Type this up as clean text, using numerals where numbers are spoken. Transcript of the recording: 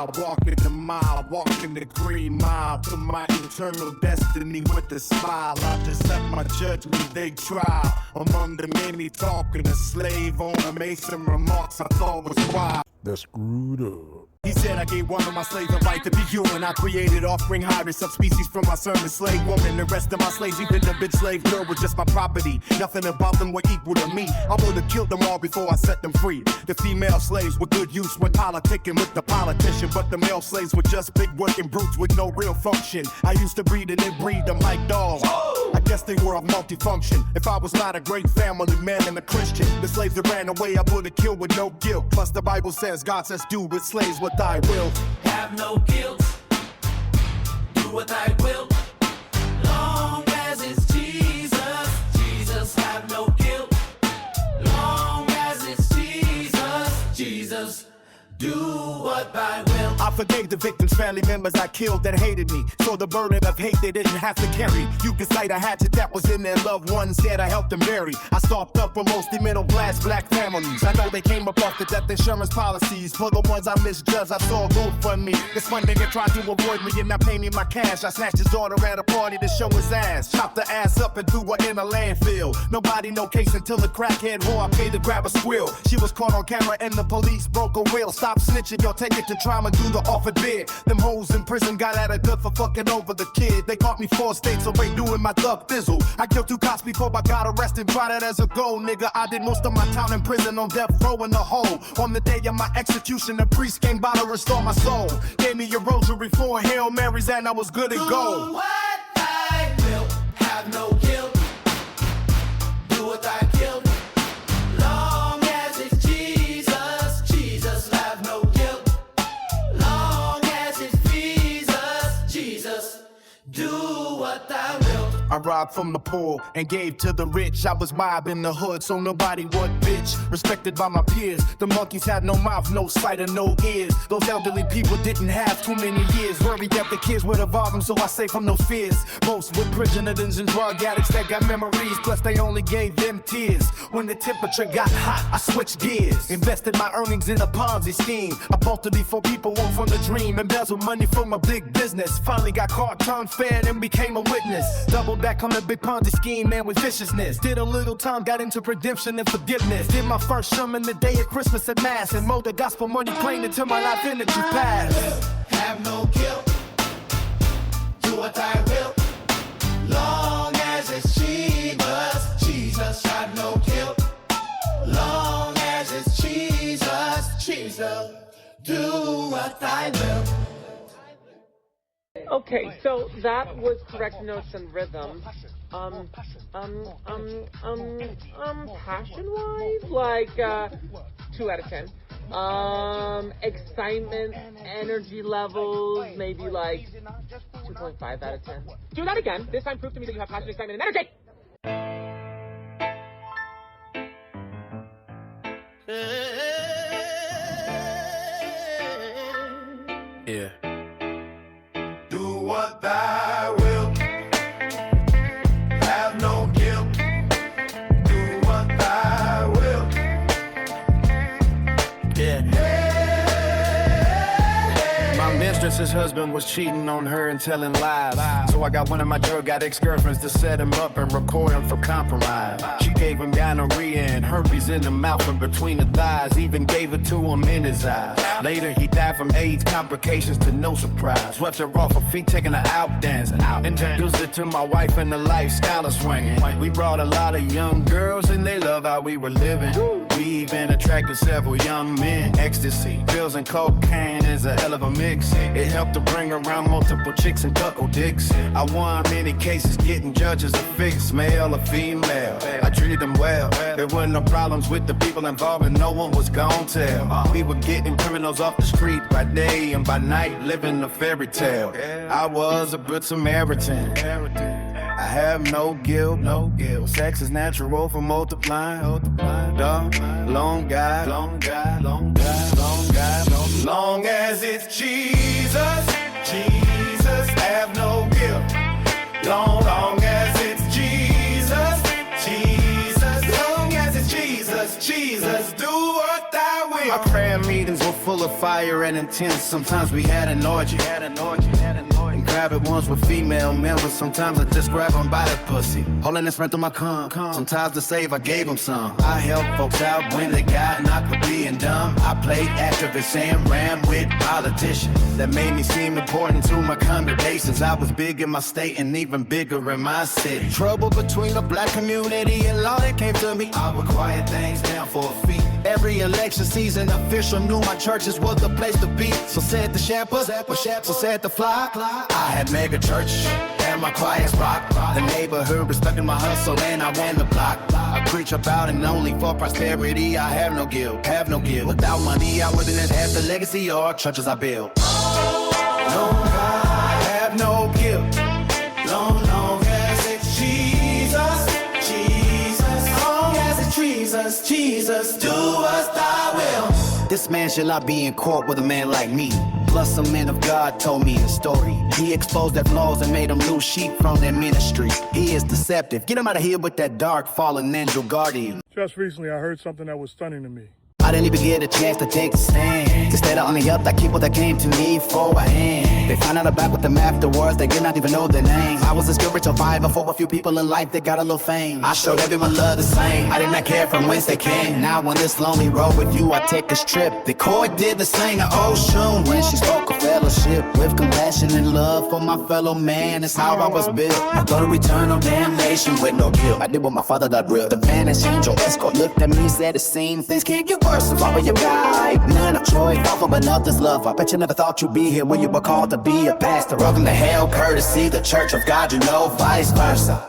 wild, walking the mile, walking the green mile to my eternal destiny with a smile. I just set my judgment day trial among the many talking. A slave on a mason remarks I thought was wild. That's screwed up. He said I gave one of my slaves the right to be human. I created offspring, hybrid subspecies from my servant slave woman. The rest of my slaves, even the bitch slave girl, was just my property. Nothing about them were equal to me. I would have killed them all before I set them free. The female slaves were good use when politicking with the politician, but the male slaves were just big working brutes with no real function. I used to breed and then breed them like dogs. I guess they were of multifunction. If I was not a great family man and a Christian, the slaves that ran away I would have killed with no guilt. Plus the Bible says God says do with slaves what Thy Wilt. Have no guilt. Do what Thy wilt. Long as it's Jesus, Jesus. Have no guilt. Long as it's Jesus, Jesus. Do what Thy will. I forgave the victims' family members I killed that hated me, so the burden of hate they didn't have to carry. You can cite a hatchet that was in their loved ones' head. I helped them bury. I stopped up for mostly middle-class black families. I know they came up off the death insurance policies. For the ones I misjudged, I saw a GoFundMe. This one nigga tried to avoid me and not pay me my cash. I snatched his daughter at a party to show his ass. Chopped the ass up and threw her in a landfill. Nobody no case until the crackhead whore I paid to grab a squill. She was caught on camera and the police broke her will. Stop snitching, yo, take it to trauma, do the offered bid. Them hoes in prison got out of good for fucking over the kid. They caught me 4 states away doing my thug thizzle. I killed 2 cops before I got arrested, tried it as a goal, nigga. I did most of my time in prison on death row in the hole. On the day of my execution, the priest came by to restore my soul. Gave me a rosary, 4 Hail Marys, and I was good to go. Do what Thy will. Have no guilt. Do what Thy guilt. Long as it's Jesus, Jesus. Have no guilt. Long as it's Jesus, Jesus. Do what Thy will. I robbed from the poor and gave to the rich. I was mob in the hood, so nobody would bitch. Respected by my peers. The monkeys had no mouth, no sight, and no ears. Those elderly people didn't have too many years. Worried that the kids would evolve them, so I saved from those fears. Most were prisoners and drug addicts that got memories, plus they only gave them tears. When the temperature got hot, I switched gears. Invested my earnings in a Ponzi scheme. I bought it before people woke from the dream. Embezzled money from a big business. Finally got caught, turned fair, and became a witness. Doubled back on the big Ponzi scheme, man, with viciousness. Did a little time, got into redemption and forgiveness. Did my first sermon the day of Christmas at Mass, and mowed the gospel money plane until my life energy passed. Have no guilt. Do what Thy will. Long as it's Jesus, Jesus. Have no guilt. Long as it's Jesus, Jesus. Do what Thy will. Okay, so that was correct notes and rhythm. Passion-wise, like 2 out of 10. Excitement, energy levels, maybe like 2.5 out of 10. Do that again. This time, prove to me that you have passion, excitement, and energy. Yeah. Do what Thy will. Have no guilt. Do what Thy will. Yeah. My mistress's husband was cheating on her and telling lies. So I got one of my drug addict girlfriends to set him up and record him for compromise. She gave him gonorrhea and herpes in the mouth and between the thighs. Even gave it to him in his eyes. Later he died from AIDS complications to no surprise. Swept her off her feet, taking her out dancing. Introduced it to my wife and the lifestyle of swinging. We brought a lot of young girls and they love how we were living. We even attracted several young men. Ecstasy, pills and cocaine is a hell of a mix. It helped to bring around multiple chicks and cuckold dicks. I won many cases getting judges a fix, male or female. I treated them well. There were no problems with the people involved and no one was gon' tell. We were getting criminals off the street by day and by night living a fairy tale. I was a good Samaritan. I have no guilt, no guilt. Sex is natural for multiplying. Long guy, long guy, long guy, long guy, long as it's Jesus, Jesus, have no guilt. Long as it's Jesus, Jesus, long as it's Jesus, Jesus, do what Thy will. Our prayer meetings were full of fire and intense. Sometimes we had an orgy. And private ones with female members. Sometimes I just grab them by the pussy. Holiness ran through my cum. Sometimes to save, I gave them some. I helped folks out when they got knocked for being dumb. I played activist and ran with politicians. That made me seem important to my congregations. I was big in my state and even bigger in my city. Trouble between the black community and law that came to me. I would quiet things down for a fee. Every election season, official knew my churches was the place to be. So said the Shepherds, so said the Fly. I had mega church and my quiet spot. The neighborhood respected my hustle and I ran the block. I preach about and only for prosperity. I have no guilt. Without money, I wouldn't have had the legacy or churches I built. No, I have no guilt. Long as it's Jesus. Long as it's Jesus, do us thy will. This man shall not be in court with a man like me. Plus some men of God told me a story. He exposed their flaws and made them lose sheep from their ministry. He is deceptive. Get him out of here with that dark fallen angel guardian. Just recently, I heard something that was stunning to me. I didn't even get a chance to take a stand. Instead, I only helped the people that came to me for a hand. They found out about with them afterwards, they did not even know their name. I was a spiritual fiver for a few people in life that got a little fame. I showed everyone love the same. I did not care from whence they came. Now on this lonely road with you, I take this trip. The chord did the same to Ocean when she spoke of fellowship. With compassion and love for my fellow man, that's how I was built. I thought of eternal damnation with no guilt. I did what my father did real. The vanished angel escort looked at me, said the same things can't get worse. So follow your guide. None of choice, awful, but nothing's love. I bet you never thought you'd be here when you were called to be a pastor. Welcome to hell, courtesy, the church of God, you know, vice versa.